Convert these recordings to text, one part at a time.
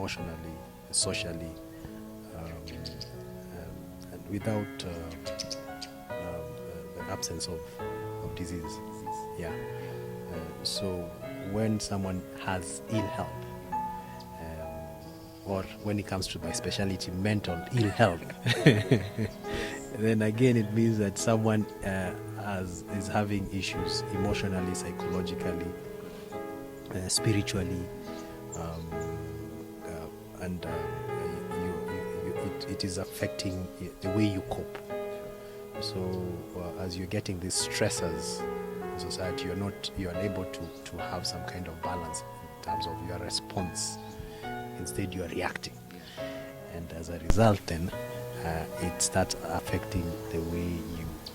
emotionally, socially, and without the absence of disease. Yeah. So when someone has ill health, or when it comes to my specialty, mental ill health, then again it means that someone is having issues emotionally, psychologically, spiritually, and it is affecting the way you cope. So as you're getting these stressors in society, you're unable to have some kind of balance in terms of your response. Instead, you are reacting, and as a result, then it starts affecting the way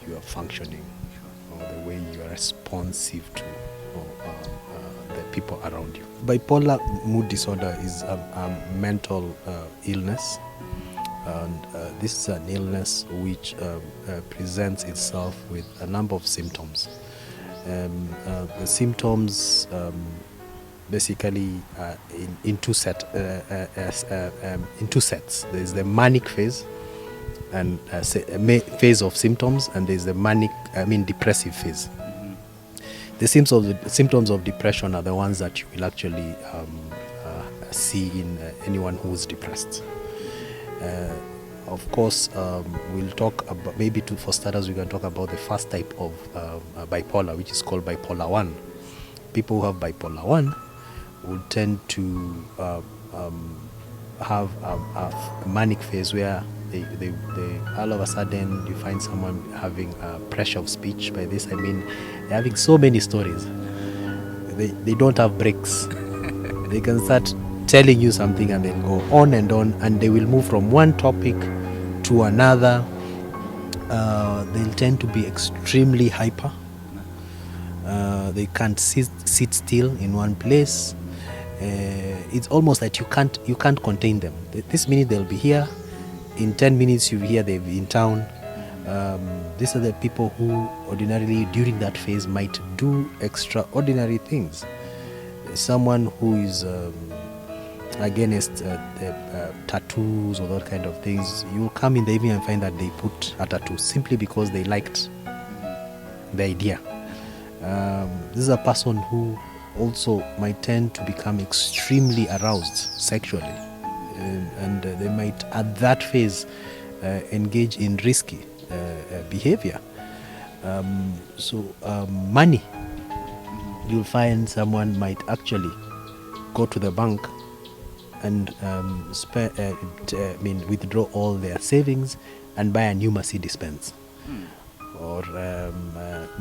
you are functioning, or the way you are responsive to the people around you. Bipolar mood disorder is a mental illness, and this is an illness which presents itself with a number of symptoms. The symptoms basically in two sets. There is the manic phase and phase of symptoms, and there is the depressive phase. The symptoms of depression are the ones that you will actually see in anyone who is depressed. Of course, we'll talk about, maybe for starters, we can talk about the first type of bipolar, which is called bipolar 1. People who have bipolar 1 would tend to have a manic phase where they all of a sudden you find someone having pressure of speech. By this I mean they're having so many stories. They don't have breaks. They can start telling you something and then go on, and they will move from one topic to another. They'll tend to be extremely hyper. They can't sit still in one place. It's almost like you can't contain them. This minute they'll be here, in 10 minutes you'll hear they'll be in town. These are the people who ordinarily during that phase might do extraordinary things. Someone who is against tattoos or that kind of things, you'll come in the evening and find that they put a tattoo simply because they liked the idea. This is a person who also might tend to become extremely aroused sexually, and they might at that phase engage in risky behavior. Money, you'll find someone might actually go to the bank and withdraw all their savings and buy a new Mercedes Benz. Or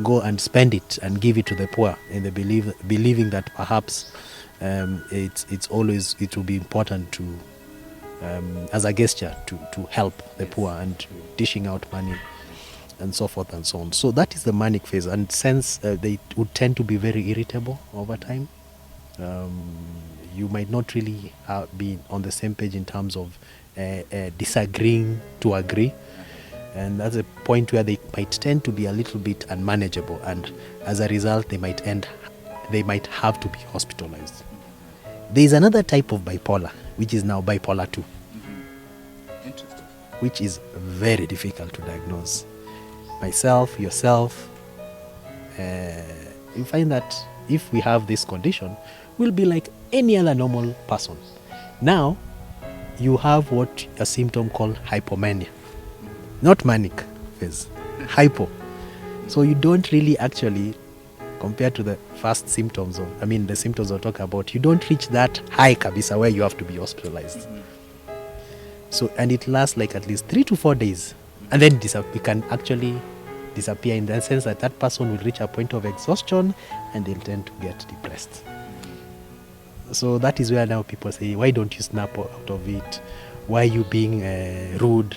go and spend it and give it to the poor in the believing that perhaps it will be important to as a gesture to help the poor, and dishing out money and so forth and so on. So that is the manic phase, and since they would tend to be very irritable over time, you might not really be on the same page in terms of disagreeing to agree. And that's a point where they might tend to be a little bit unmanageable, and as a result, they might have to be hospitalized. There is another type of bipolar, which is now bipolar 2, Interesting. which is very difficult to diagnose. Myself, yourself, you find that if we have this condition, we'll be like any other normal person. Now, you have a symptom called hypomania. Not manic phase, hypo. So you don't really actually, compared to the first symptoms the symptoms I'll talk about, you don't reach that high kabisa where you have to be hospitalized. So, and it lasts like at least 3 to 4 days, and then it can actually disappear in the sense that that person will reach a point of exhaustion and they'll tend to get depressed. So that is where now people say, why don't you snap out of it? Why are you being rude?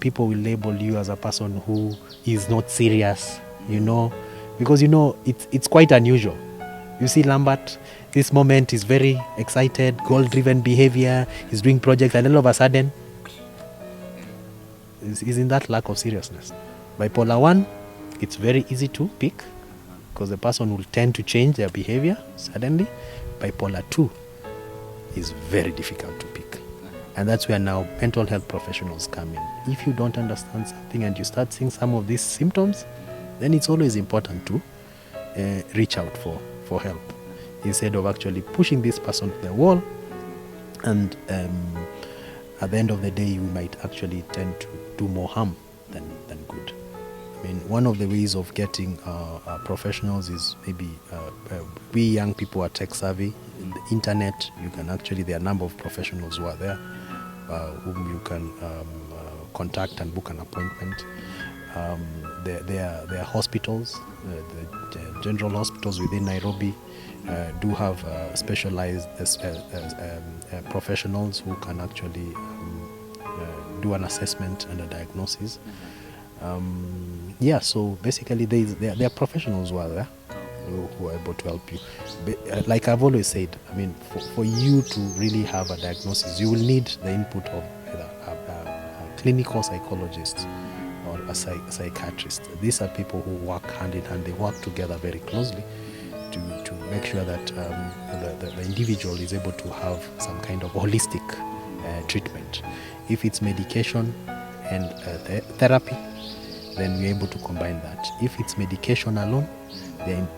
People will label you as a person who is not serious, because it's quite unusual. You see Lambert, this moment is very excited, goal-driven behavior, he's doing projects, and all of a sudden, he's in that lack of seriousness. Bipolar 1, it's very easy to pick, because the person will tend to change their behavior suddenly. Bipolar 2 is very difficult to pick. And that's where now mental health professionals come in. If you don't understand something and you start seeing some of these symptoms, then it's always important to reach out for help, instead of actually pushing this person to the wall. And at the end of the day, you might actually tend to do more harm than good. I mean, one of the ways of getting professionals is maybe we young people are tech savvy. In the internet, you can actually, there are a number of professionals who are there whom you can contact and book an appointment. There are hospitals, the general hospitals within Nairobi do have specialized professionals who can actually do an assessment and a diagnosis. So basically there are professionals who are there who are able to help you. Like I've always said, I mean, for you to really have a diagnosis, you will need the input of either a clinical psychologist or a psychiatrist. These are people who work hand in hand. They work together very closely to make sure that the individual is able to have some kind of holistic treatment. If it's medication and therapy, then we're able to combine that. If it's medication alone, then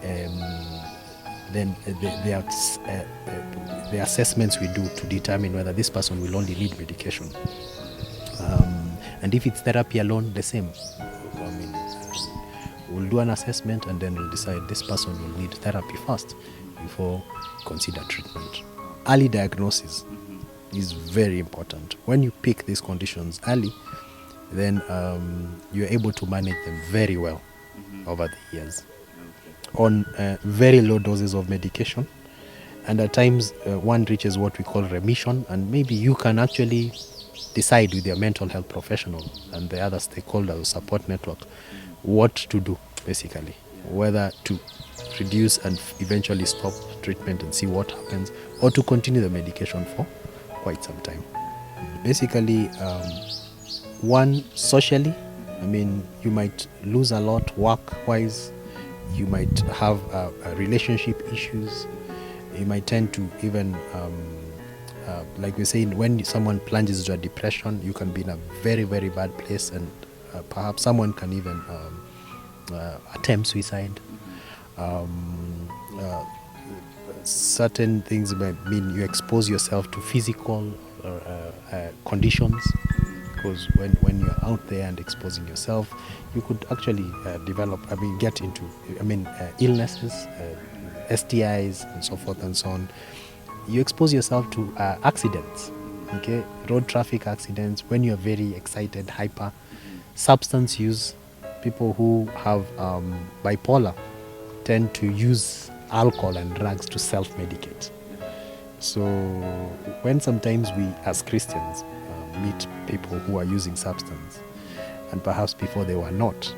the assessments we do to determine whether this person will only need medication. And if it's therapy alone, the same. I mean, we'll do an assessment and then we'll decide this person will need therapy first before consider treatment. Early diagnosis is very important. When you pick these conditions early, then you're able to manage them very well over the years on very low doses of medication. And at times one reaches what we call remission, and maybe you can actually decide with your mental health professional and the other stakeholders, support network, what to do basically, whether to reduce and eventually stop treatment and see what happens, or to continue the medication for quite some time. Basically, one, socially, I mean, you might lose a lot work-wise, you might have relationship issues, you might tend to even, like we say, when someone plunges into a depression, you can be in a very, very bad place, and perhaps someone can even attempt suicide. Certain things might mean you expose yourself to physical conditions, because when you're out there and exposing yourself, you could actually get into illnesses, STIs and so forth and so on. You expose yourself to accidents, okay, road traffic accidents, when you're very excited, hyper. Substance use, people who have bipolar tend to use alcohol and drugs to self-medicate. So when sometimes we as Christians meet people who are using substance, and perhaps before they were not,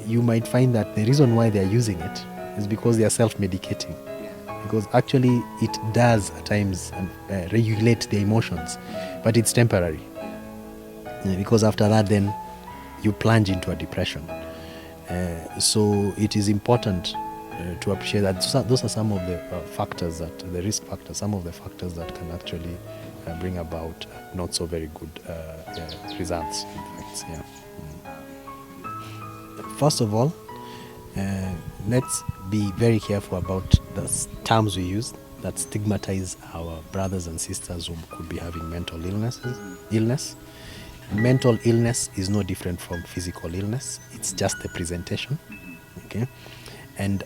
you might find that the reason why they are using it is because they are self-medicating. Because actually it does at times regulate the emotions, but it's temporary. Because after that then you plunge into a depression. So it is important to appreciate that those are some of the factors, the risk factors, some of the factors that can actually bring about not so very good results, effects. Yeah. First of all, let's be very careful about the terms we use that stigmatize our brothers and sisters who could be having mental illness. Mental illness is no different from physical illness. It's just the presentation, okay? And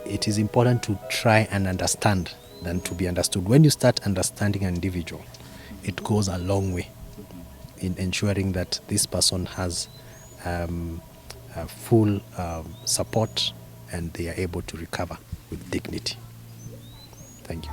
it is important to try and understand than to be understood. When you start understanding an individual, it goes a long way in ensuring that this person has full support and they are able to recover with dignity. Thank you.